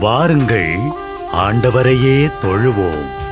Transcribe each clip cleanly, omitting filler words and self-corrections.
வாருங்கள், ஆண்டவரையே தொழுவோம்.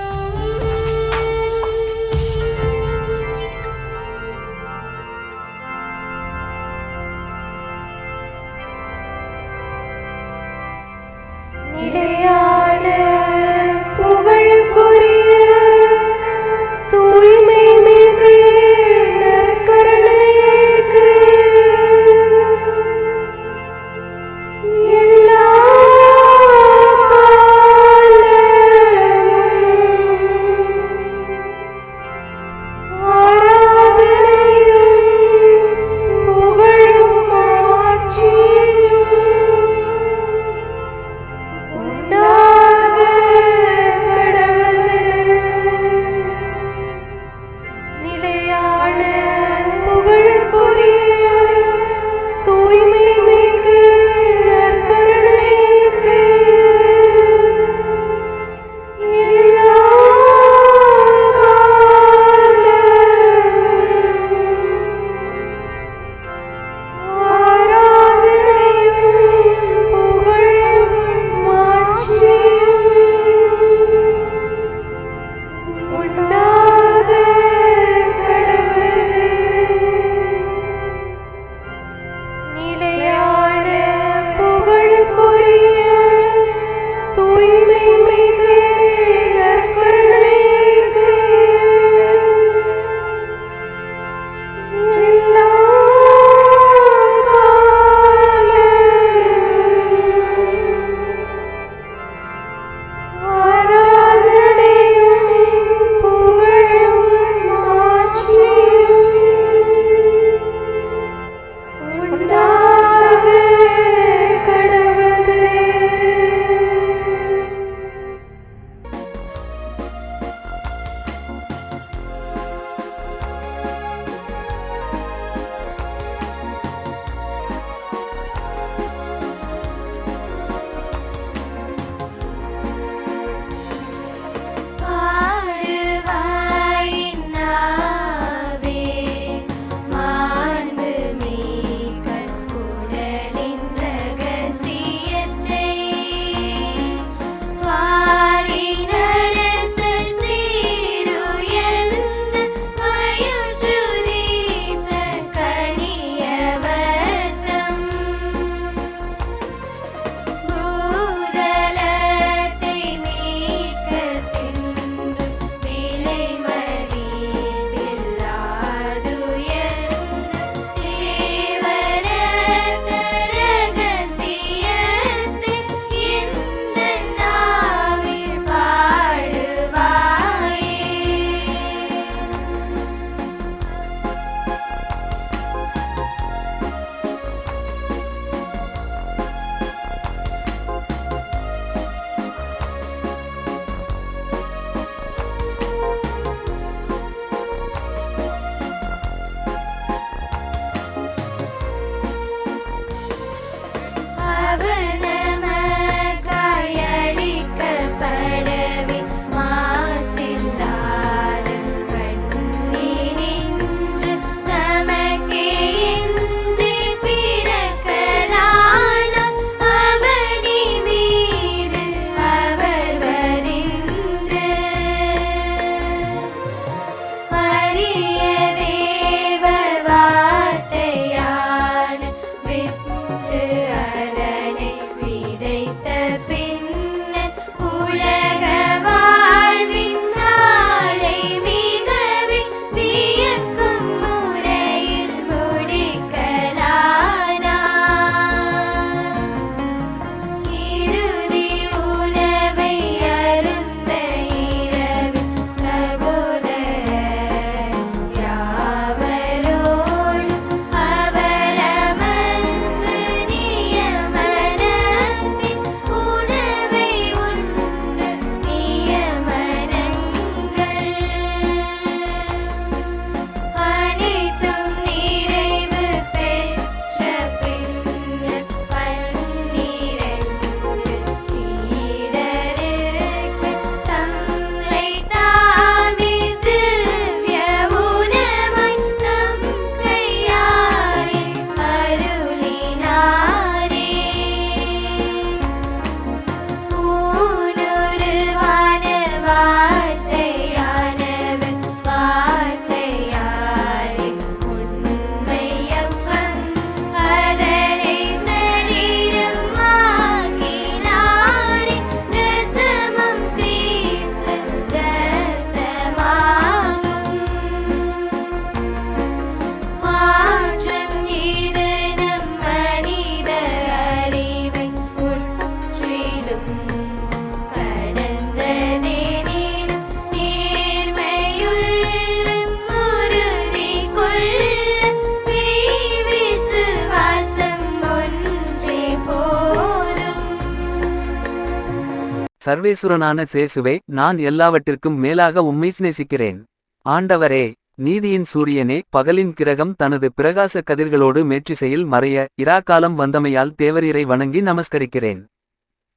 சர்வேசுரனான சேசுவே, நான் எல்லாவற்றிற்கும் மேலாக உம்மை நேசிக்கிறேன். ஆண்டவரே, நீதியின் சூரியனே, பகலின் கிரகம் தனது பிரகாச கதிர்களோடு மேற்றிசையில் மறைய இராக்காலம் வந்தமையால் தேவரீரை வணங்கி நமஸ்கரிக்கிறேன்.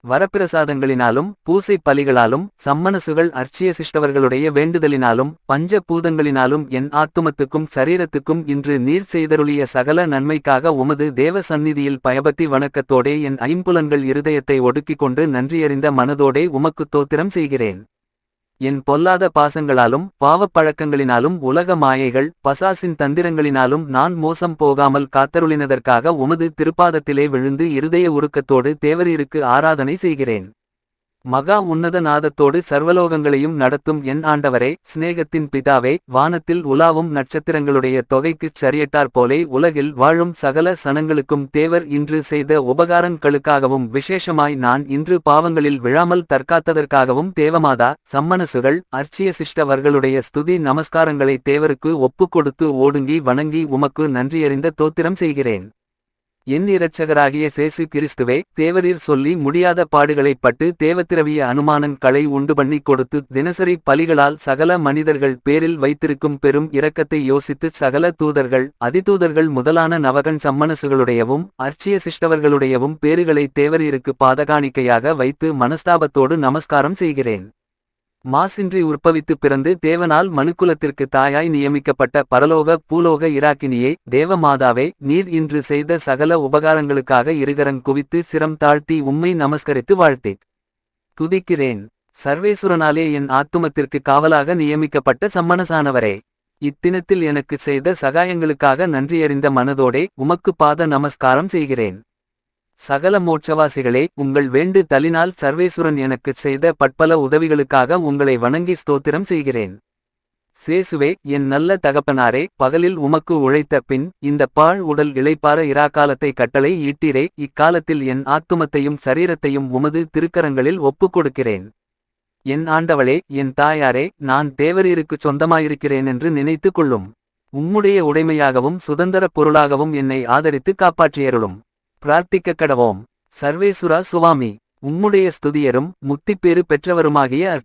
வரப்பிரசாதங்களினாலும் பூசை பலிகளாலும் சம்மனசுகள் அர்ச்சிய சிஷ்டவர்களுடைய வேண்டுதலினாலும் பஞ்ச பூதங்களினாலும் என் ஆத்துமத்துக்கும் சரீரத்துக்கும் இன்று நீர் செய்தருளிய சகல நன்மைக்காக உமது தேவ சந்நிதியில் பயபக்தி வணக்கத்தோடே என் ஐம்புலன்கள் இருதயத்தை ஒடுக்கிக் கொண்டு நன்றியறிந்த மனதோடே உமக்கு தோத்திரம் செய்கிறேன். என் பொல்லாத பாசங்களாலும் பாவப் பழக்கங்களினாலும் உலக மாயைகள் பசாசின் தந்திரங்களினாலும் நான் மோசம் போகாமல் காத்தருளினதற்காக உமது திருப்பாதத்திலே விழுந்து இருதய உருக்கத்தோடு தேவரீருக்கு ஆராதனை செய்கிறேன். மகா உன்னத நாதத்தோடு சர்வலோகங்களையும் நடத்தும் என் ஆண்டவரே, சிநேகத்தின் பிதாவே, வானத்தில் உலாவும் நட்சத்திரங்களுடைய தொகைக்குச் சரியட்டாற்போலே உலகில் வாழும் சகல சனங்களுக்கும் தேவர் இன்று செய்த உபகாரங்களுக்காகவும் விசேஷமாய் நான் இன்று பாவங்களில் விழாமல் தற்காத்ததற்காகவும் தேவமாதா சம்மனசுகள் அர்ச்சிய சிஷ்டவர்களுடைய ஸ்துதி நமஸ்காரங்களை தேவருக்கு ஒப்புக் கொடுத்து ஓடுங்கி வணங்கி உமக்கு நன்றியறிந்த தோத்திரம் செய்கிறேன். என் இரட்சகராகிய சேசு கிறிஸ்துவே, தேவரீர் சொல்லி முடியாத பாடுகளைப் பட்டு தேவத்திரவிய அனுமானன் களை உண்டு பண்ணி கொடுத்து தினசரி பலிகளால் சகல மனிதர்கள் பேரில் வைத்திருக்கும் பெரும் இரக்கத்தை யோசித்து சகல தூதர்கள் அதிதூதர்கள் முதலான நவகன் சம்மனசுகளுடையவும் அர்ச்சிய சிஷ்டவர்களுடையவும் பேறுகளை தேவரீருக்கு பாதகாணிக்கையாக வைத்து மனஸ்தாபத்தோடு நமஸ்காரம் செய்கிறேன். மாசின்றி உற்பவித்து பிறந்து தேவனால் மனுக்குலத்திற்கு தாயாய் நியமிக்கப்பட்ட பரலோக பூலோக இராக்கினியே, தேவமாதாவே, நீர் இன்று செய்த சகல உபகாரங்களுக்காக இருகரங் குவித்து சிரம் தாழ்த்தி உம்மை நமஸ்கரித்து வாழ்த்தித் துதிக்கிறேன். சர்வேசுரனாலே என் ஆத்துமத்திற்கு காவலாக நியமிக்கப்பட்ட சம்மனசானவரே, இத்தினத்தில் எனக்கு செய்த சகாயங்களுக்காக நன்றியறிந்த மனதோடே உமக்கு பாத நமஸ்காரம் செய்கிறேன். சகல மோட்சவாசிகளே, உங்கள் வேண்டு தலினால் சர்வேசுரன் எனக்குச் செய்த பட்பல உதவிகளுக்காக உங்களை வணங்கி ஸ்தோத்திரம் செய்கிறேன். சேசுவே, என் நல்ல தகப்பனாரே, பகலில் உமக்கு உழைத்த பின் இந்த பாழ் உடல் இளைப்பார இராக்காலத்தை கட்டளை ஈட்டீரே, இக்காலத்தில் என் ஆத்துமத்தையும் சரீரத்தையும் உமது திருக்கரங்களில் ஒப்புக் கொடுக்கிறேன். என் ஆண்டவளே, என் தாயாரே, நான் தேவரீருக்குச் சொந்தமாயிருக்கிறேன் என்று நினைத்து கொள்ளும். உம்முடைய உடைமையாகவும் சுதந்திர பொருளாகவும் என்னை ஆதரித்து காப்பாற்றியருளும். பிரார்த்திக்க கடவோம். சர்வேசுரா சுவாமி, உம்முடைய ஸ்துதியரும் முத்திப்பேறு பெற்றவருமாகிய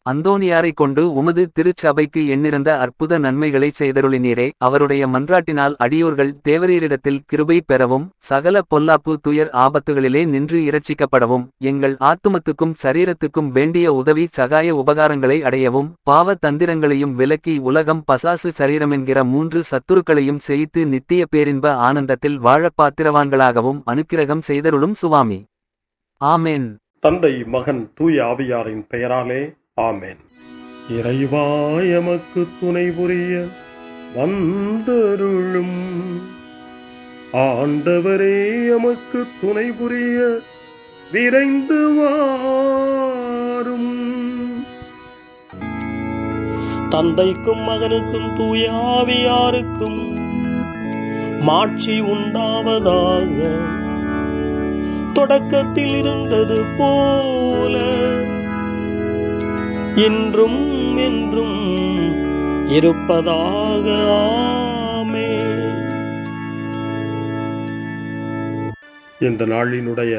அந்தோனியாரைக் கொண்டு உமது திருச்சபைக்கு எண்ணிறந்த அற்புத நன்மைகளைச் செய்தருளினீரே, அவருடைய மன்றாட்டினால் அடியோர்கள் தேவரீரிடத்தில் கிருபை பெறவும் சகல பொல்லாப்பு துயர் ஆபத்துகளிலே நின்று இரட்சிக்கப்படவும் எங்கள் ஆத்துமத்துக்கும் சரீரத்துக்கும் வேண்டிய உதவி சகாய உபகாரங்களை அடையவும் பாவ தந்திரங்களையும் விலக்கி உலகம் பசாசு சரீரமென்கிற 3 சத்துருக்களையும் செய்து நித்திய பேரின்ப ஆனந்தத்தில் வாழ பாத்திரவான்களாகவும் அனுக்கிரகம் செய்தருளும் சுவாமி. ஆமேன். தந்தை மகன் தூய ஆவியாரின் பெயராலே ஆமென். இறைவா எமக்கு துணை புரிய வந்தருளும். ஆண்டவரே எமக்கு துணை புரிய விரைந்து வாரும். தந்தைக்கும் மகனுக்கும் தூய ஆவியாருக்கும் மாட்சி உண்டாவதாக. தொடக்கத்தில் இருந்தது போல இன்றும் என்றும் இருப்பதாக. ஆமென். இந்த நாளினுடைய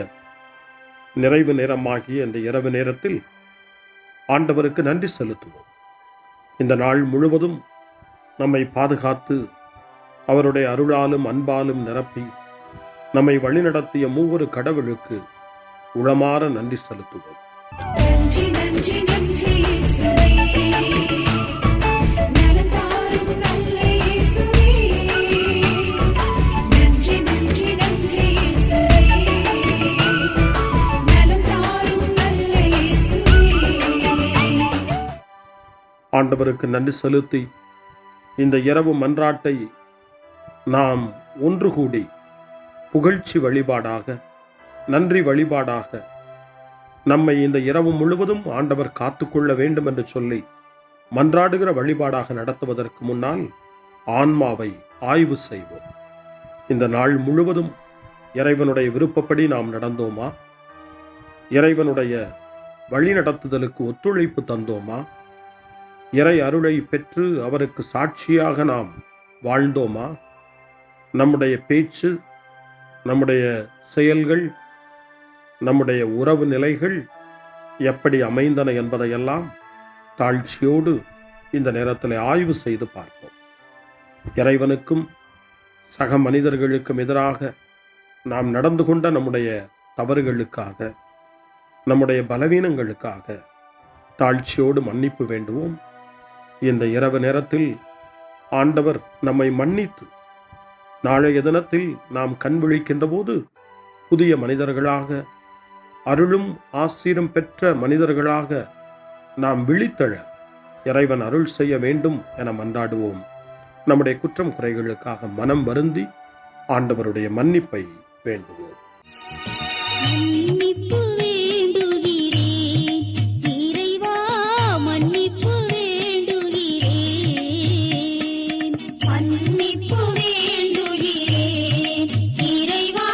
நிறைவு நேரமாகிய இந்த இரவு நேரத்தில் ஆண்டவருக்கு நன்றி செலுத்துவோம். இந்த நாள் முழுவதும் நம்மை பாதுகாத்து அவருடைய அருளாலும் அன்பாலும் நிரப்பி நம்மை வழிநடத்திய மூவொரு கடவுளுக்கு உளமாற நன்றி செலுத்துவோம். நன்றி நன்றி நன்றி இயேசுவே, நலம் தாரும் நல்ல இயேசுவே. நன்றி நன்றி நன்றி இயேசுவே, நலம் தாரும் நல்ல இயேசுவே. ஆண்டவருக்கு நன்றி செலுத்தி இந்த இரவு மன்றாட்டை நாம் ஒன்று கூடி புகழ்ச்சி வழிபாடாக நன்றி வழிபாடாக நம்மை இந்த இரவு முழுவதும் ஆண்டவர் காத்துக்கொள்ள வேண்டும் என்று சொல்லி மன்றாடுகிற வழிபாடாக நடத்துவதற்கு முன்னால் ஆன்மாவை ஆய்வு செய்வோம். இந்த நாள் முழுவதும் இறைவனுடைய விருப்பப்படி நாம் நடந்தோமா? இறைவனுடைய வழிநடத்துதலுக்கு ஒத்துழைப்பு தந்தோமா? இறை அருளை பெற்று அவருக்கு சாட்சியாக நாம் வாழ்ந்தோமா? நம்முடைய பேச்சு, நம்முடைய செயல்கள், நம்முடைய உறவு நிலைகள் எப்படி அமைந்தன என்பதையெல்லாம் தாழ்ச்சியோடு இந்த நேரத்தில் ஆய்வு செய்து பார்ப்போம். இறைவனுக்கும் சக மனிதர்களுக்கும் எதிராக நாம் நடந்து கொண்ட நம்முடைய தவறுகளுக்காக, நம்முடைய பலவீனங்களுக்காக தாழ்ச்சியோடு மன்னிப்பு வேண்டுவோம். இந்த இரவு நேரத்தில் ஆண்டவர் நம்மை மன்னித்து நாளைய தினத்தில் நாம் கண் விழிக்கின்ற போது புதிய மனிதர்களாக, அருளும் ஆசீரும் பெற்ற மனிதர்களாக நாம் விழித்தெழ இறைவன் அருள் செய்ய வேண்டும் என மன்றாடுவோம். நம்முடைய குற்றம் குறைகளுக்காக மனம் வருந்தி ஆண்டவருடைய மன்னிப்பை வேண்டுவோம். மன்னிப்பு வேண்டுகிறேன் இறைவா, மன்னிப்பு வேண்டுகிறேன். மன்னிப்பு வேண்டுகிறேன் இறைவா,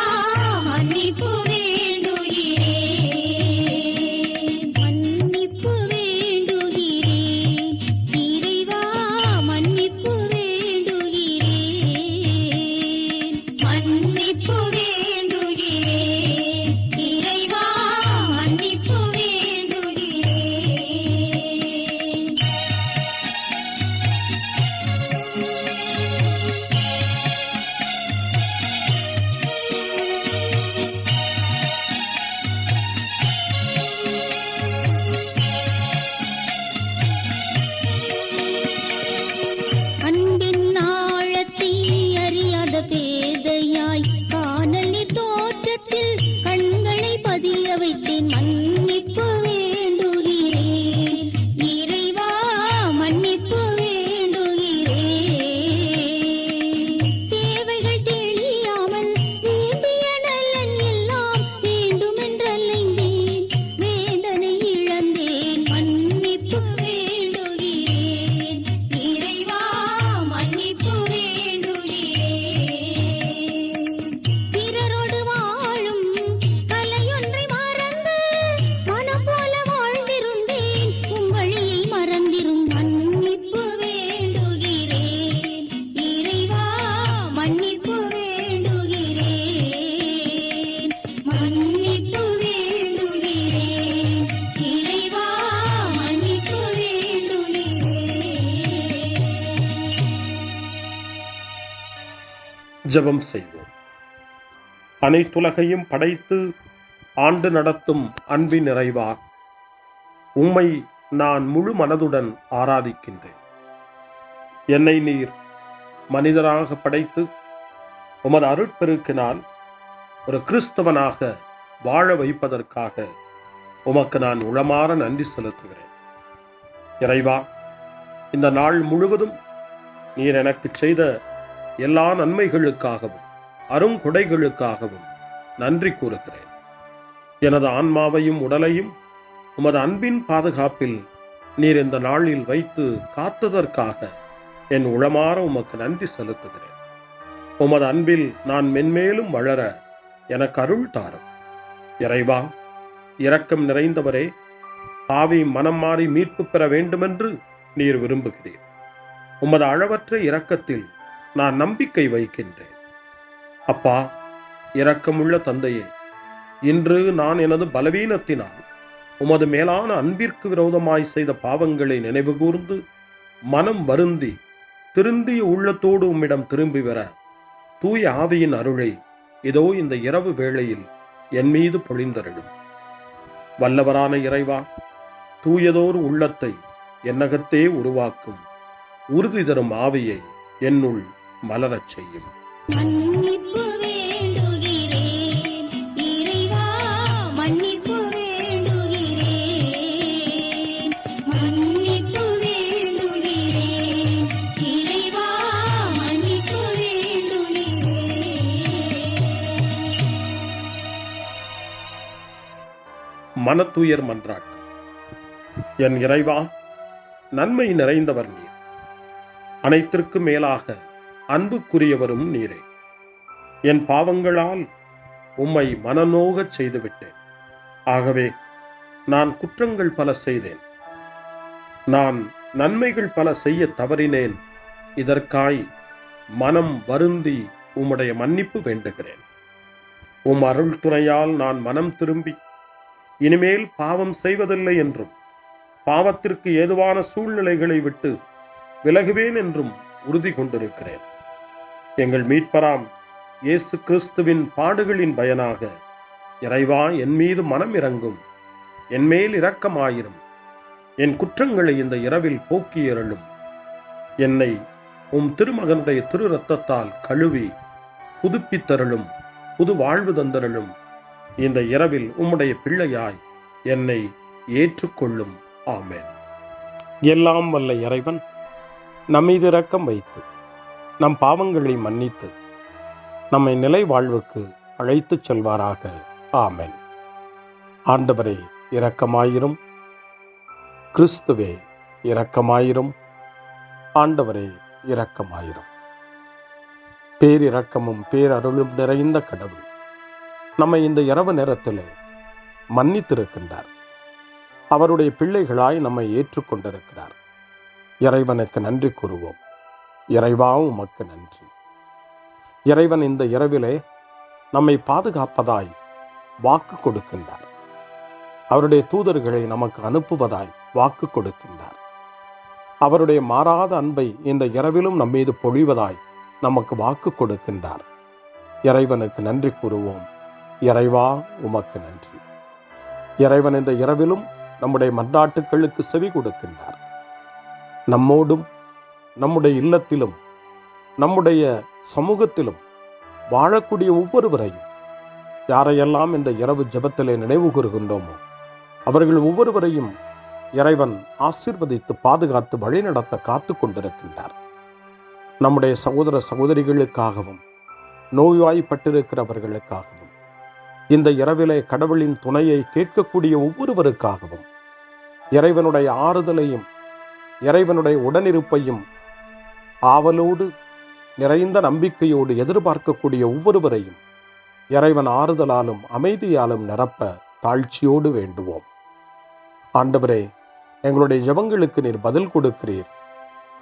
மன்னிப்பு வேண்டுகிறேன். மன்னிப்பு வேண்டுகிறேன் இறைவா, மன்னிப்பு வேண்டுகிறேன். மன்னிப்பு வேண்டுகிறேன் இறைவா, மன்னிப்பு வேண்டுகிறேன். அன்பின் ஆழத்தை அறியாத பேதையாய் காணல் நீர் தோற்றத்தில் கண்களை பதிய வைத்தேன். மன்னிப்பு வேண்டுகிறேன் இறைவா, மன்னிப்பு வேண்டுகிறேன். தேவைகள் தெளியாமல் வேண்டிய நலன் எல்லாம் வேண்டுமென்றலைந்தேன், வேதனை இழந்தேன். மன்னிப்பு வேண்டுகிறேன் இறைவா, மன்னிப்பு வேண்டுகிறேன். பிறரோடு வாழும் கலையொன்றை மறந்து மனம் போல வாழ்ந்திருந்தேன், உம் வழியை மறந்திரும். மன்னிப்பு வேண்டுகிறேன் இறைவா, மன்னிப்பு வேண்டுகிறேன். மன்னிப்பு வேண்டுகிறேன் இறைவா, மன்னிப்பு வேண்டுகிறேன். ஜெபம் செய்வோம். அனைத்துலகையும் படைத்து ஆண்டு நடத்தும் அன்பின் நிறைவா, உம்மை நான் முழு மனதுடன் ஆராதிக்கின்றேன். என்னை நீர் மனிதராக படைத்து உமது அருட்பெருக்கினால் ஒரு கிறிஸ்தவனாக வாழ வைப்பதற்காக உமக்கு நான் உளமாற நன்றி செலுத்துகிறேன். இறைவா, இந்த நாள் முழுவதும் நீர் எனக்கு செய்த எல்லா நன்மைகளுக்காகவும் அருங்கொடைகளுக்காகவும் நன்றி கூறுகிறேன். எனது ஆன்மாவையும் உடலையும் உமது அன்பின் பாதுகாப்பில் நீர் இந்த நாளில் வைத்து காத்ததற்காக என் உளமாற உமக்கு நன்றி செலுத்துகிறேன். உமது அன்பில் நான் மென்மேலும் வளர எனக்கு அருள் தாரும். இறைவா, இரக்கம் நிறைந்தவரே, பாவி மனம் மாறி மீட்பு பெற வேண்டுமென்று நீர் விரும்புகிறீர். உமது அளவற்ற இரக்கத்தில் நான் நம்பிக்கை வைக்கின்றேன். அப்பா, இரக்கமுள்ள தந்தையே, இன்று நான் எனது பலவீனத்தினால் உமது மேலான அன்பிற்கு விரோதமாய் செய்த பாவங்களை நினைவு கூர்ந்து மனம் வருந்தி திருந்திய உள்ளத்தோடு உம்மிடம் திரும்பி வர தூய ஆவியின் அருளை இதோ இந்த இரவு வேளையில் என் மீது பொழிந்தருளும். வல்லவரான இறைவா, தூயதோர் உள்ளத்தை என்னகத்தே உருவாக்கும் உறுதி தரும் ஆவியை என்னுள் மலரச் செய்யும். மன்னிப்பு வேண்டுகிறேன் இறைவா, மன்னிப்பு வேண்டுகிறேன். மன்னிப்பு வேண்டுகிறேன் இறைவா, மன்னிப்பு வேண்டுகிறேன். மனத்துயர் மன்றாட்டு. என் இறைவா, நன்மை நிறைந்தவர் நீர், அனைத்திற்கும் மேலாக அன்புக்குரியவரும் நீரே. என் பாவங்களால் உம்மை மனநோகச் செய்துவிட்டேன். ஆகவே நான் குற்றங்கள் பல செய்தேன், நான் நன்மைகள் பல செய்ய தவறினேன். இதற்காய் மனம் வருந்தி உம்முடைய மன்னிப்பு வேண்டுகிறேன். உம் அருள் துணையால் நான் மனம் திரும்பி இனிமேல் பாவம் செய்வதில்லை என்றும் பாவத்திற்கு ஏதுவான சூழ்நிலைகளை விட்டு விலகுவேன் என்றும் உறுதி கொண்டிருக்கிறேன். எங்கள் மீட்பராம் இயேசு கிறிஸ்துவின் பாடுகளின் பயனாக இறைவா, என் மீது மனம் இறங்கும், என் மேல் இரக்கமாயிரும், என் குற்றங்களை இந்த இரவில் போக்கியருளும், என்னை உம் திருமகனுடைய திரு இரத்தத்தால் கழுவி புதுப்பித்தருளும், புது வாழ்வு தந்தருளும். இந்த இரவில் உம்முடைய பிள்ளையாய் என்னை ஏற்றுக்கொள்ளும். ஆமென். எல்லாம் வல்ல இறைவன் நம்மீது இரக்கம் வைத்து நம் பாவங்களை மன்னித்து நம்மை நிலை வாழ்வுக்கு அழைத்துச் செல்வாராக. ஆமென். ஆண்டவரே இரக்கமாயிரும். கிறிஸ்துவே இரக்கமாயிரும். ஆண்டவரே இரக்கமாயிரும். பேரிரக்கமும் பேரருளும் நிறைந்த கடவுள் நம்மை இந்த இரவு நேரத்திலே மன்னித்திருக்கின்றார். அவருடைய பிள்ளைகளாய் நம்மை ஏற்றுக்கொண்டிருக்கிறார். இறைவனுக்கு நன்றி கூறுவோம். இறைவா, உமக்கு நன்றி. இறைவன் இந்த இரவிலே நம்மை பாதுகாப்பதாய் வாக்கு கொடுக்கின்றார். அவருடைய தூதர்களை நமக்கு அனுப்புவதாய் வாக்கு கொடுக்கின்றார். அவருடைய மாறாத அன்பை இந்த இரவிலும் நம்மீது பொழிவதாய் நமக்கு வாக்கு கொடுக்கின்றார். இறைவனுக்கு நன்றி கூறுவோம். இறைவா, உமக்கு நன்றி. இறைவன் இந்த இரவிலும் நம்முடைய மன்றாட்டுக்களுக்கு செவி கொடுக்கின்றார். நம்மோடும் நம்முடைய இல்லத்திலும் நம்முடைய சமூகத்திலும் வாழக்கூடிய ஒவ்வொருவரையும், யாரையெல்லாம் இந்த இரவு ஜெபத்திலே நினைவு கூறுகின்றோமோ அவர்கள் ஒவ்வொருவரையும் இறைவன் ஆசீர்வதித்து பாதுகாத்து வழிநடத்த காத்து கொண்டிருக்கின்றார். நம்முடைய சகோதர சகோதரிகளுக்காகவும் நோய்வாய்ப்பட்டிருக்கிறவர்களுக்காகவும் இந்த இரவிலே கடவுளின் துணையை கேட்கக்கூடிய ஒவ்வொருவருக்காகவும் இறைவனுடைய ஆறுதலையும் இறைவனுடைய உடனிருப்பையும் ஆவலோடு நிறைந்த நம்பிக்கையோடு எதிர்பார்க்கக்கூடிய ஒவ்வொருவரையும் இறைவன் ஆறுதலாலும் அமைதியாலும் நிரப்ப தாழ்ச்சியோடு வேண்டுவோம். ஆண்டவரே, எங்களுடைய ஜெபங்களுக்கு நீர் பதில் கொடுக்கிறீர்.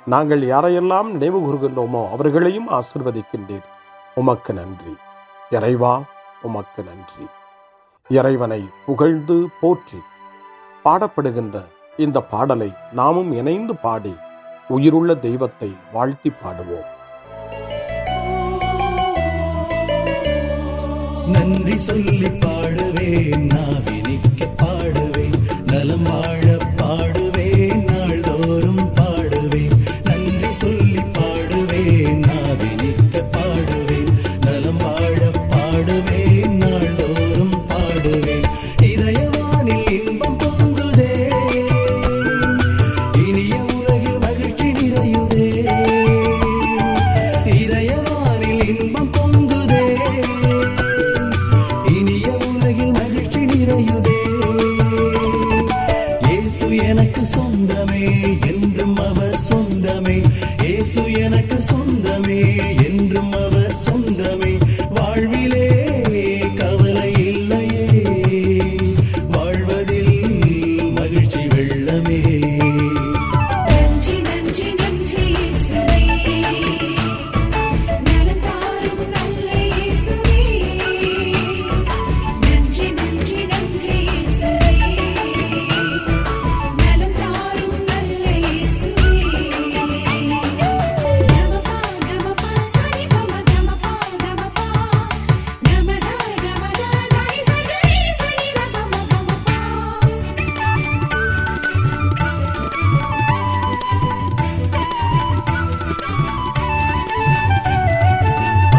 நாங்கள் யாரையெல்லாம் நினைவு கூறுகின்றோமோ அவர்களையும் ஆசீர்வதிக்கின்றீர். உமக்கு நன்றி. இறைவா, உமக்கு நன்றி. இறைவனை புகழ்ந்து போற்றி பாடப்படுகின்ற இந்த பாடலை நாமும் இணைந்து பாடி உயிருள்ள தெய்வத்தை வாழ்த்தி பாடுவோம். நன்றி சொல்லி பாடுவேன், நாவினிக்க பாடுவேன், நலம் வாழ பாடுவேன், நாள்தோறும் பாடுவேன். நன்றி சொல்லி பாடுவேன், நாவினிக்க பாடுவேன், நலம் வாழ பாடுவேன், நாள்தோறும் பாடுவேன். இதயவானில் இன்பம் பொங்குதே, இனிய உலகில் மகிழ்ச்சி நிறையுதே. இதயவானில் இன்பம் பொங்குதே, இனிய உலகில் மகிழ்ச்சி நிறையுதே. இயேசு எனக்கு சொந்தமே, என்றும் அவர் சொந்தமே. இயேசு எனக்கு சொந்தமே, என்றும் அவர் சொந்தமே. வாழ்விலே கவலை இல்லையே, வாழ்வதில் மகிழ்ச்சி வெள்ளமே. நன்றி நன்றி நன்றி இயேசுவே, நலம் தாரும் நல்ல இயேசுவே. நன்றி நன்றி நன்றி இயேசுவே, நலம் தாரும் நல்ல இயேசுவே. கமபா கமபா சரி கமபா கமபா கமதா கமதா தாய் சரி சரி கமபா.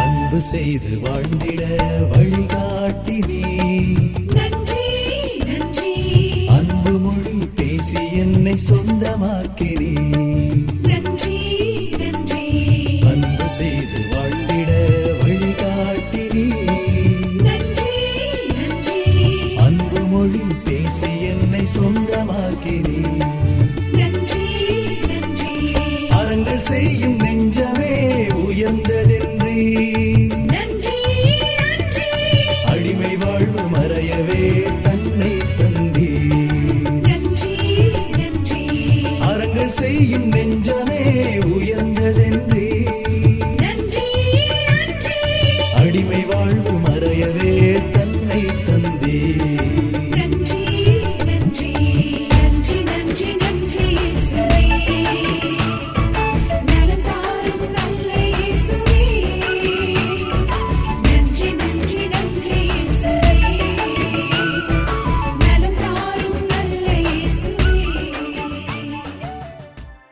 அன்பு செய்து வாழ்ந்திட வழிகாட்டி நீ, நன்றி நன்றி அன்பு மொழி பேசி என்னை சொந்தமாக்கி நீ. நன்றி நன்றி அன்பு செய்து வாழ்ந்திட வழிகாட்டி நீ, நன்றி நன்றி அன்பு மொழி பேசி என்னை சொந்தமாக்கி நீ. நன்றி நன்றி அறங்கள் செய்யும் நெஞ்சமே உயர்ந்ததென்றி, நன்றி நன்றி அடிமை வாழ்வு மறையவே தன்னை தந்தி. நன்றி நன்றி அறங்கள் செய்யும் நெஞ்சமே உயர்ந்ததென்றி, நன்றி நன்றி அடிமை வாழ்வு மறையவே தன்னை தந்தி. நன்றி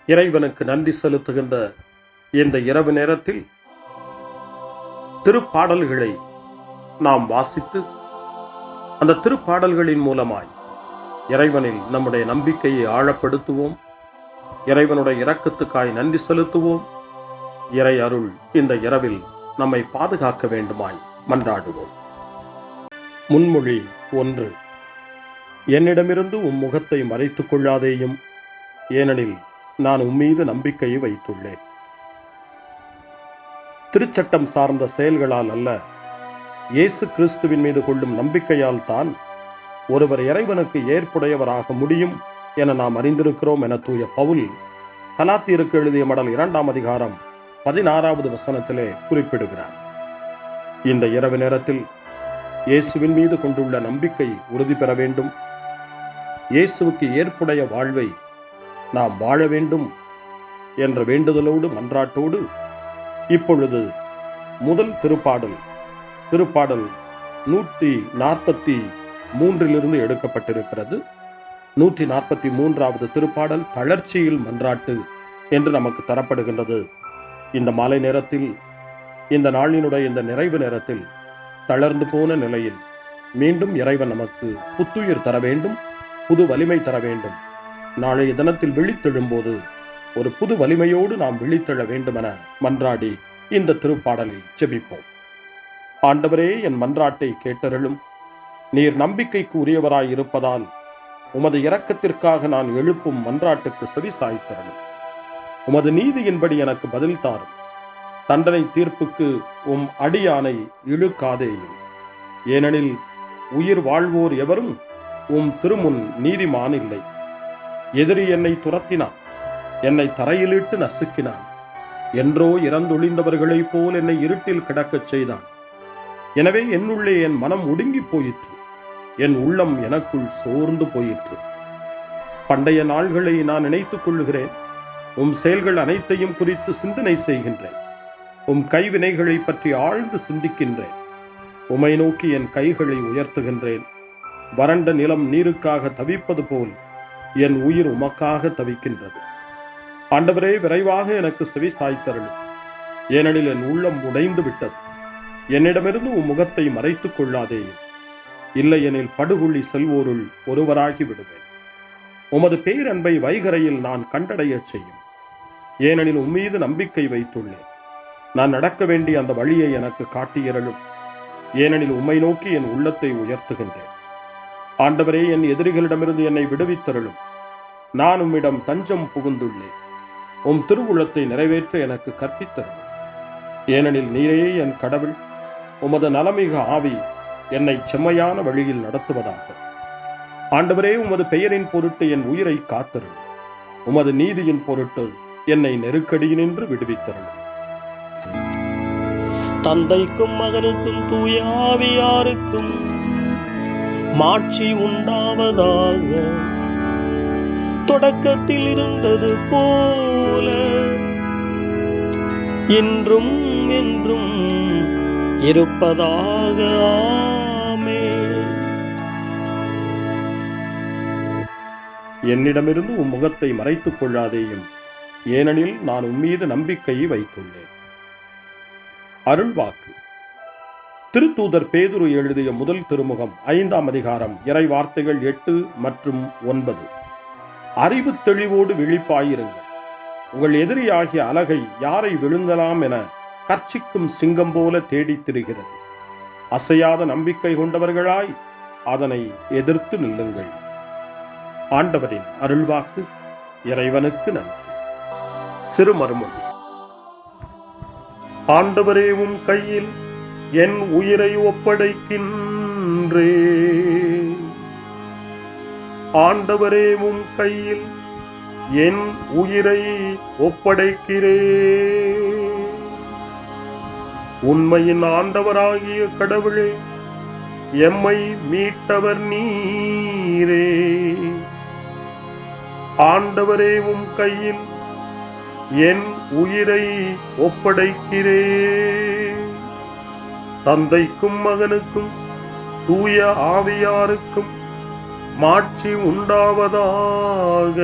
இறைவனுக்கு நன்றி செலுத்துகின்ற இந்த இரவு நேரத்தில் திருப்பாடல்களை நாம் வாசித்து அந்த திருப்பாடல்களின் மூலமாய் இறைவனில் நம்முடைய நம்பிக்கையை ஆழப்படுத்துவோம். இறைவனுடைய இரக்கத்துக்காய் நன்றி செலுத்துவோம். இறை அருள் இந்த இரவில் நம்மை பாதுகாக்க வேண்டுமாய் மன்றாடுவோம். முன்மொழி 1. என்னிடமிருந்து உம் முகத்தை மறைத்துக் கொள்ளாதேயும், ஏனெனில் நான் உம்மீது நம்பிக்கையை வைத்துள்ளேன். திருச்சட்டம் சார்ந்த செயல்களால் அல்ல, இயேசு கிறிஸ்துவின் மீது கொள்ளும் நம்பிக்கையால் தான் ஒருவர் இறைவனுக்கு ஏற்புடையவராக முடியும் என நாம் அறிந்திருக்கிறோம் என தூய பவுல் கலாத்தியருக்கு எழுதிய மடல் 2ஆம் அதிகாரம் 16வது வசனத்திலே குறிப்பிடுகிறார். இந்த இரவு நேரத்தில் இயேசுவின் மீது கொண்டுள்ள நம்பிக்கை உறுதி பெற வேண்டும். இயேசுவுக்கு ஏற்புடைய வாழ்வை நாம் வாழ வேண்டும் என்ற வேண்டுதலோடு மன்றாட்டோடு இப்பொழுது முதல் திருப்பாடல் 143 எடுக்கப்பட்டிருக்கிறது. 143வது திருப்பாடல் தளர்ச்சியில் மன்றாட்டு என்று நமக்கு தரப்படுகின்றது. இந்த மாலை நேரத்தில், இந்த நாளினுடைய இந்த நிறைவு நேரத்தில் தளர்ந்து போன நிலையில் மீண்டும் இறைவன் நமக்கு புத்துயிர் தர வேண்டும், புது வலிமை தர வேண்டும். நாளைய தினத்தில் விழித்தெழும்போது ஒரு புது வலிமையோடு நாம் விழித்தெழ வேண்டும் என மன்றாடி இந்த திருப்பாடலை ஜெபிப்போம். ஆண்டவரே, என் மன்றாட்டை கேட்டருளும். நீர் நம்பிக்கைக்கு உரியவராய் இருப்பதால் உமது இரக்கத்திற்காக நான் எழுப்பும் மன்றாட்டுக்கு செவி சாய்த்தருளும். உமது நீதியின்படி எனக்கு பதில் தாரும். தண்டனை தீர்ப்புக்கு உம் அடியானை இழுக்காதேயும், ஏனெனில் உயிர் வாழ்வோர் எவரும் உம் திருமுன் நீதிமான் இல்லை. எதிரி என்னை துரத்தினான், என்னை தரையிலிட்டு நசுக்கினான். என்றோ இறந்தொழிந்தவர்களைப் போல் என்னை இருட்டில் கிடக்கச் செய்தான். எனவே என்னுள்ளே என் மனம் ஒடுங்கி போயிற்று, என் உள்ளம் எனக்குள் சோர்ந்து போயிற்று. பண்டைய நாள்களை நான் நினைத்துக் கொள்ளுகிறேன். உம் செயல்கள் அனைத்தையும் குறித்து சிந்தனை செய்கின்றேன். உம் கைவினைகளை பற்றி ஆழ்ந்து சிந்திக்கின்றேன். உமை நோக்கி என் கைகளை உயர்த்துகின்றேன். வறண்ட நிலம் நீருக்காக தவிப்பது போல் என் உயிர் உமக்காக தவிக்கின்றது. ஆண்டவரே, விரைவாக எனக்கு செவி சாய்த்தருளும், ஏனெனில் என் உள்ளம் உடைந்து விட்டது. என்னிடமிருந்து உம் முகத்தை மறைத்துக் கொள்ளாதேயும், இல்லையெனில் படுகொள்ளி செல்வோருள் ஒருவராகி விடுவேன். உமது பேரன்பை வைகரையில் நான் கண்டடையச் செய்யும், ஏனெனில் உம்மீது நம்பிக்கை வைத்துள்ளேன். நான் நடக்க வேண்டிய அந்த வழியை எனக்கு காட்டியருளும், ஏனெனில் உம்மை நோக்கி என் உள்ளத்தை உயர்த்துகின்றேன். ஆண்டவரே, என் எதிரிகளிடமிருந்து என்னை விடுவித்தருளும். நான் உம்மிடம் தஞ்சம் புகுந்துள்ளேன். உம் திருவுள்ளத்தை நிறைவேற்ற எனக்கு கற்பித்தருளும், ஏனெனில் நீரே என் கடவுள். உமது நலமிகு ஆவி என்னை செம்மையான வழியில் நடத்துவதாக. ஆண்டவரே, உமது பெயரின் பொருட்டு என் உயிரை காத்தருளும். உமது நீதியின் பொருட்டு என்னை நெருக்கடியினின்று விடுவித்தருளும். தந்தைக்கும் மகனுக்கும் தூய ஆவியாருக்கும் மாட்சி உண்டாவதாக. தொடக்கத்தில் இருந்தது போல இன்றும் என்றும் இருப்பதாக. ஆமென். என்னிடமிருந்து உம் முகத்தை மறைத்துக் கொள்ளாதேயும், ஏனெனில் நான் உம்மீது நம்பிக்கையை வைத்துள்ளேன். அருள்வாக்கு. திருத்தூதர் பேதுரு எழுதிய முதல் திருமுகம் 5ஆம் அதிகாரம் இறை வார்த்தைகள் 8 மற்றும் 9. அறிவு தெளிவோடு விழிப்பாயிருங்கள். உங்கள் எதிரியாகிய அலகை யாரை விழுங்கலாம் என கர்ச்சிக்கும் சிங்கம் போல தேடித் திரிகிறது. அசையாத நம்பிக்கை கொண்டவர்களாய் அதனை எதிர்த்து நில்லுங்கள். ஆண்டவரின் அருள்வாக்கு. இறைவனுக்கு நன்றி. சிறுமறுமொழி. ஆண்டவரே, உம் கையில் என் உயிரை ஒப்படைக்கின்றேன். ஆண்டவரே, உம் கையில் என் உயிரை ஒப்படைக்கிறேன். உண்மையின் ஆண்டவராகிய கடவுளே, எம்மை மீட்டவர் நீரே. ஆண்டவரே, உம் கையில் என் உயிரை ஒப்படைக்கிறேன். தந்தைக்கும் மகனுக்கும் தூய ஆவியாருக்கும் மாட்சி உண்டாவதாக.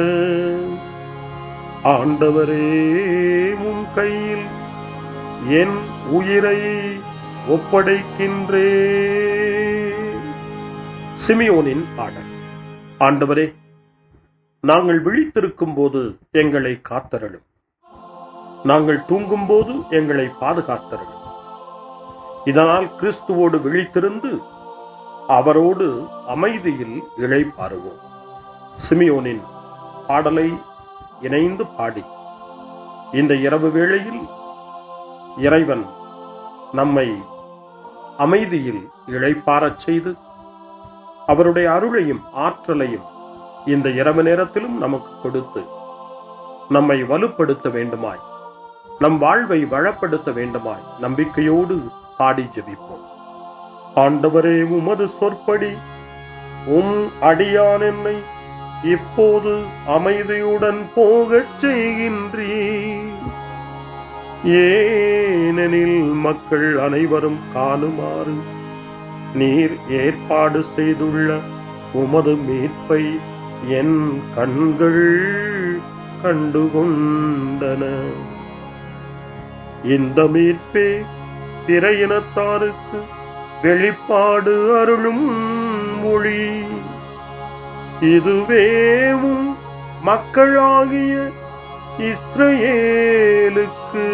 ஆண்டவரே, உம் கையில் என் உயிரை ஒப்படைக்கின்றேன். சிமியோனின் பாடல். ஆண்டவரே, நாங்கள் விழித்திருக்கும் போது எங்களை காத்தருளும். நாங்கள் தூங்கும் போது எங்களை பாதுகாத்தருளும். இதனால் கிறிஸ்துவோடு விழித்திருந்து அவரோடு அமைதியில் இளைப்பாறுவோம். சிமியோனின் பாடலை இணைந்து பாடி இந்த இரவு வேளையில் இறைவன் நம்மை அமைதியில் இளைப்பாறச் செய்து அவருடைய அருளையும் ஆற்றலையும் இந்த இரவு நேரத்திலும் நமக்கு கொடுத்து நம்மை வலுப்படுத்த வேண்டுமாய், நம் வாழ்வை வளப்படுத்த வேண்டுமாய் நம்பிக்கையோடு பாடி ஜெபிப்போம். ஆண்டவரே, உமது சொற்படி உம் அடியான் என்னை இப்போது அமைதியுடன் போகச் செய்கின்றீர். ஏனெனில் மக்கள் அனைவரும் காணுமாறு நீர் ஏற்பாடு செய்துள்ள உமது மீட்பை என் கண்கள் கண்டுகொண்டன. இந்த மீட்பே பிற இனத்தாருக்கு வெளிப்பாடு அருளும் மொழி. இதுவேவும் மக்களாகிய இஸ்ரவேலுக்கு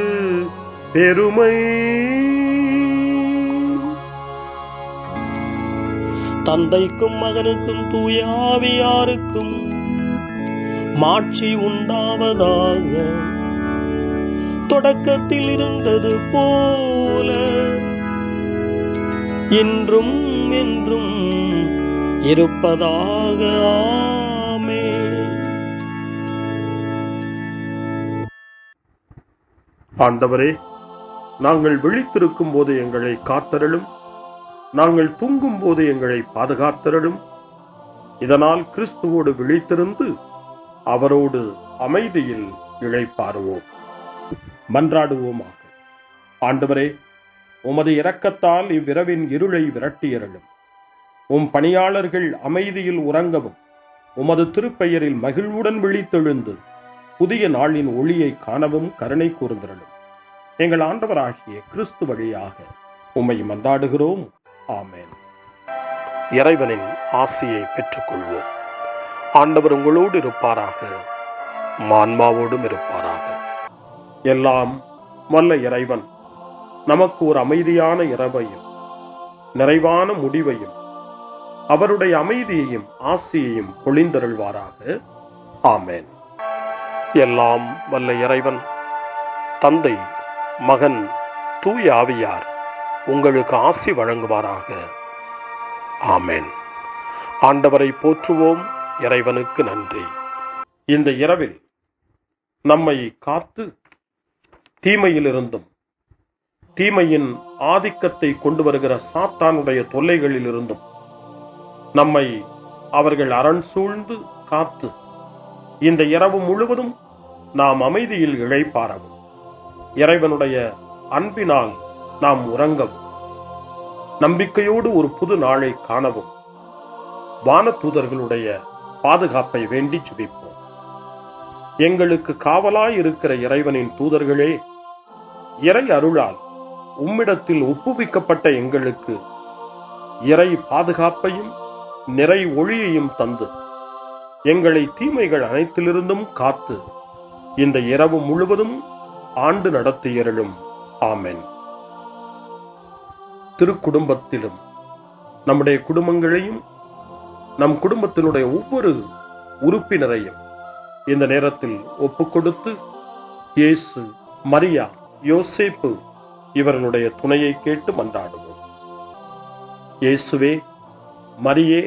பெருமை. தந்தைக்கும் மகனுக்கும் தூய ஆவியாருக்கும் மாட்சி உண்டாவதாக. தொடக்கத்தில் இருந்தது போல இன்றும் என்றும் இருப்பதாக. ஆமென். ஆண்டவரே, நாங்கள் விழித்திருக்கும் போது எங்களை காத்தருளும். நாங்கள் தூங்கும் போது எங்களை பாதுகாத்தருளும். இதனால் கிறிஸ்துவோடு விழித்திருந்து அவரோடு அமைதியில் இளைப்பாறுவோம். மன்றாடுவோமாக. ஆண்டவரே, உமது இரக்கத்தால் இவ்விரவின் இருளை விரட்டியருளும். உம் பணியாளர்கள் அமைதியில் உறங்கவும் உமது திருப்பெயரில் மகிழ்வுடன் விழித்தெழுந்து புதிய நாளின் ஒளியை காணவும் கருணை கூர்ந்தருளும். எங்கள் ஆண்டவராகிய கிறிஸ்து வழியாக உம்மை மன்றாடுகிறோம். ஆமென். இறைவனின் ஆசியை பெற்றுக்கொள்வோம். ஆண்டவர் உங்களோடு இருப்பாராக, ஆன்மாவோடும் இருப்பாராக. எல்லாம் வல்ல இறைவன் நமக்கு ஒரு அமைதியான இரவையும் நிறைவான முடிவையும் அவருடைய அமைதியையும் ஆசியையும் பொழிந்தருள்வாராக. ஆமென். எல்லாம் வல்ல இறைவன் தந்தை, மகன், தூய ஆவியார் உங்களுக்கு ஆசி வழங்குவாராக. ஆமென். ஆண்டவரை போற்றுவோம். இறைவனுக்கு நன்றி. இந்த இரவில் நம்மை காத்து தீமையிலிருந்தும் தீமையின் ஆதிக்கத்தை கொண்டு வருகிற சாத்தானுடைய தொல்லைகளிலிருந்தும் நம்மை அவர்கள் அரண் சூழ்ந்து காத்து இந்த இரவு முழுவதும் நாம் அமைதியில் இளைப்பாறவும் இறைவனுடைய அன்பினால் நாம் உறங்கவும் நம்பிக்கையோடு ஒரு புது நாளை காணவும் வானதூதர்களுடைய பாதுகாப்பை வேண்டி ஜெபிப்போம். எங்களுக்கு காவலாய் இருக்கிற இறைவனின் தூதர்களே, இறை அருளால் உம்மிடத்தில் ஒப்புவிக்கப்பட்ட எங்களுக்கு இறை பாதுகாப்பையும் நிறை ஒளியையும் தந்து எங்களை தீமைகள் அனைத்திலிருந்தும் காத்து இந்த இரவு முழுவதும் ஆண்டு நடத்தியருளும். ஆமென். திருக்குடும்பத்திலும் நம்முடைய குடும்பங்களையும் நம் குடும்பத்தினுடைய ஒவ்வொரு உறுப்பினரையும் இந்த நேரத்தில் ஒப்புக்கொடுத்து இயேசு, மரியா, யோசேப்பு இவர்களுடைய துணையை கேட்டு மன்றாடுவோம். இயேசுவே, மரியே,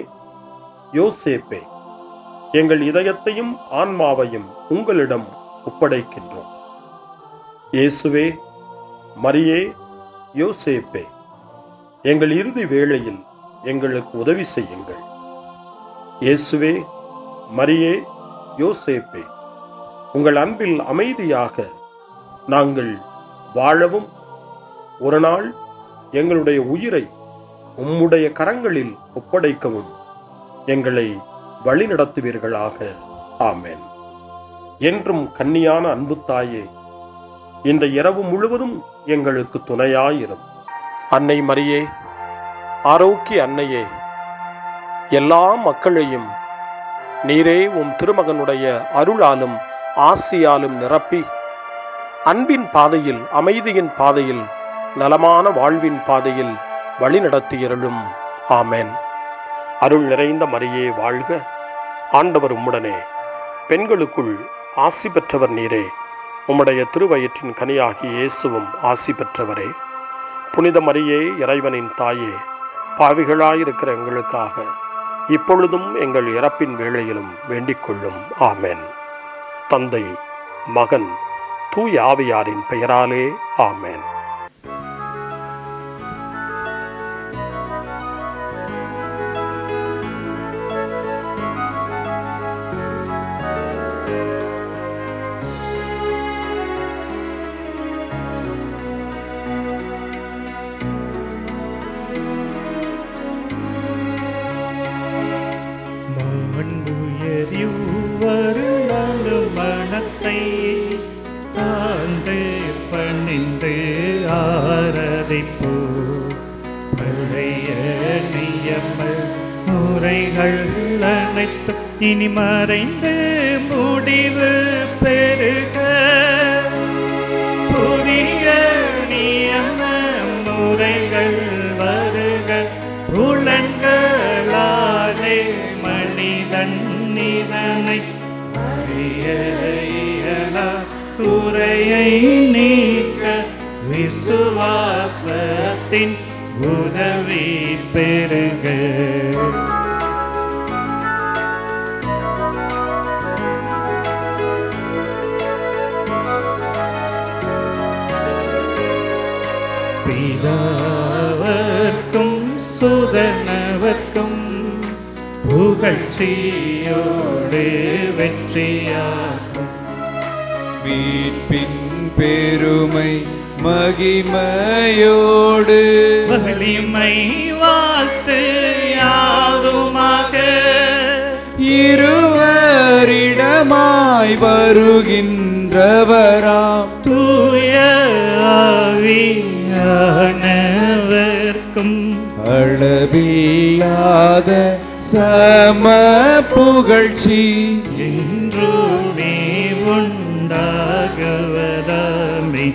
யோசேப்பே, எங்கள் இதயத்தையும் ஆன்மாவையும் உங்களிடம் ஒப்படைக்கின்றோம். இயேசுவே, மரியே, யோசேப்பே, எங்கள் இறுதி வேளையில் எங்களுக்கு உதவி செய்யுங்கள். இயேசுவே, மரியே, யோசேப்பே, உங்கள் அன்பில் அமைதியாக நாங்கள் வாழவும் ஒரு நாள் எங்களுடைய உயிரை உம்முடைய கரங்களில் ஒப்படைக்கவும் எங்களை வழிநடத்துவீர்களாக. ஆமென். என்றும் கன்னியான அன்பு தாயே, இந்த இரவு முழுவதும் எங்களுக்கு துணையாயிரும். அன்னை மரியே, ஆரோக்கிய அன்னையே, எல்லா மக்களையும் நீரே உம் திருமகனுடைய அருளாலும் ஆசியாலும் நிரப்பி அன்பின் பாதையில், அமைதியின் பாதையில், நலமான வாழ்வின் பாதையில் வழிநடத்தியருளும். ஆமென். அருள் நிறைந்த மரியே வாழ்க, ஆண்டவர் உம்முடனே, பெண்களுக்குள் ஆசி பெற்றவர் நீரே, உம்முடைய திருவயிற்றின் கனியாகிய இயேசுவும் ஆசி பெற்றவரே. புனித மரியே, இறைவனின் தாயே, பாவிகளாயிருக்கிற எங்களுக்காக இப்பொழுதும் எங்கள் இறப்பின் வேளையிலும் வேண்டிக் கொள்ளும். ஆமென். தந்தை, மகன், தூய ஆவியாரின் பெயராலே ஆமென். மனத்தை தாழ்ந்து பணிந்து ஆராதிப்போ, பழைய நியம முறைகள் அனைத்தும் இனி மறைந்து முடிவு பெறுக. புதிய நியம முறைகள் வருக. புலன்களாலே மனிதன் இதனை அறிய இயலா. குறையை நீக்க விசுவாசத்தின் உதவி பெறுக. பிதாவர்க்கும் சுதனவர்க்கும் புகழ்ச்சியோடு வெற்றியாகும். மீட்பின் பெருமை மகிமையோடு வலிமை வாழ்த்து யாதுமாக. இருவரிடமாய் வருகின்றவராம் தூய ஆவியானவர்க்கும் அளவில்லாத சம புகழ்ச்சி என்றுமே உண்டாகவதாமே.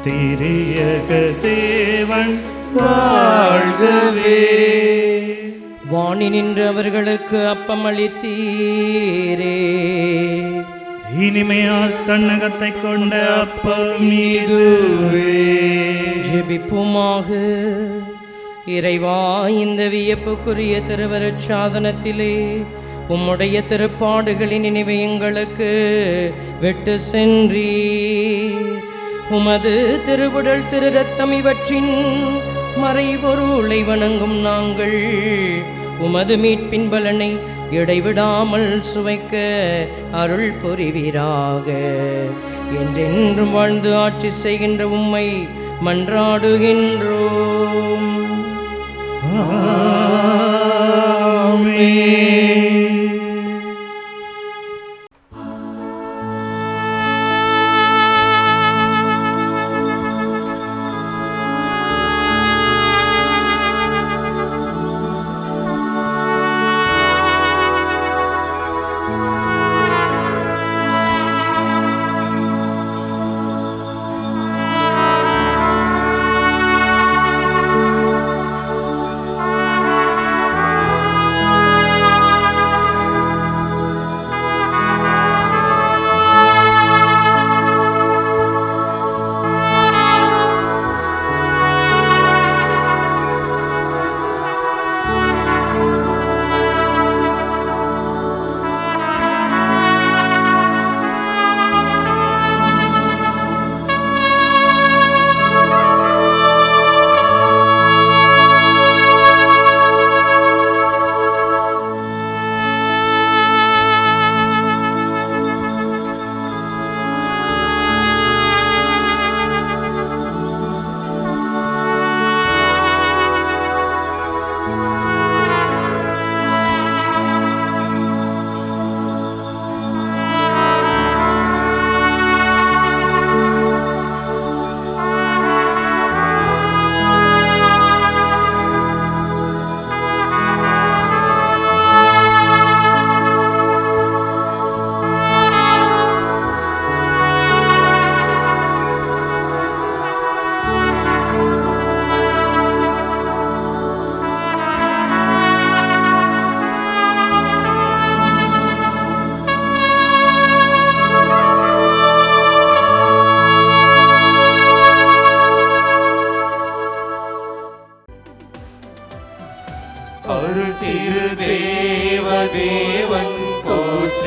திரியக தேவன் வாழ்கவே. வாணி நின்று அவர்களுக்கு அப்பம் அளித்தீரே. இனிமையால் தன்னகத்தை கொண்ட அப்பம் இதுவே. ஜெபிப்புமாக. இறைவா, இந்த வியப்புக்குரிய திருவருட் சாதனத்திலே உம்முடைய திருப்பாடுகளின் நினைவை எங்களுக்கு விட்டு சென்றீர். உமது திருவுடல் திரு ரத்தம் இவற்றின் மறைபொருளை வணங்கும் நாங்கள் உமது மீட்பின் பலனை இடைவிடாமல் சுவைக்க அருள் புரிவீராக. என்றென்றும் வாழ்ந்து ஆட்சி செய்கின்ற உம்மை மன்றாடுகின்றோம்.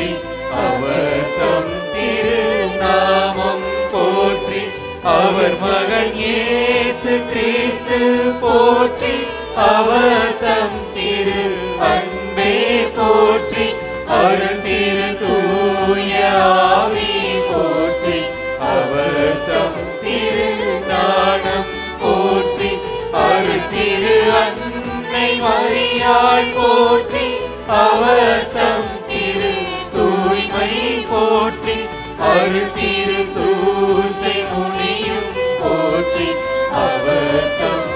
போற்றி அவர் தம் திருநாமம் போற்றி அவர் மகன் இயேசு கிறிஸ்து போற்றி அவர் தம் திரு அன்பே போற்றி அருள் திரு தூய ஆவி போற்றி அவர் தம் திரு ஞானம் போற்றி அருள் திரு அன்னை மரியாள் போற்றி அவர் தம் திரு தூய்மை போற்றி அருள் திரு சூசை முனியும் போற்றி அவர் தம்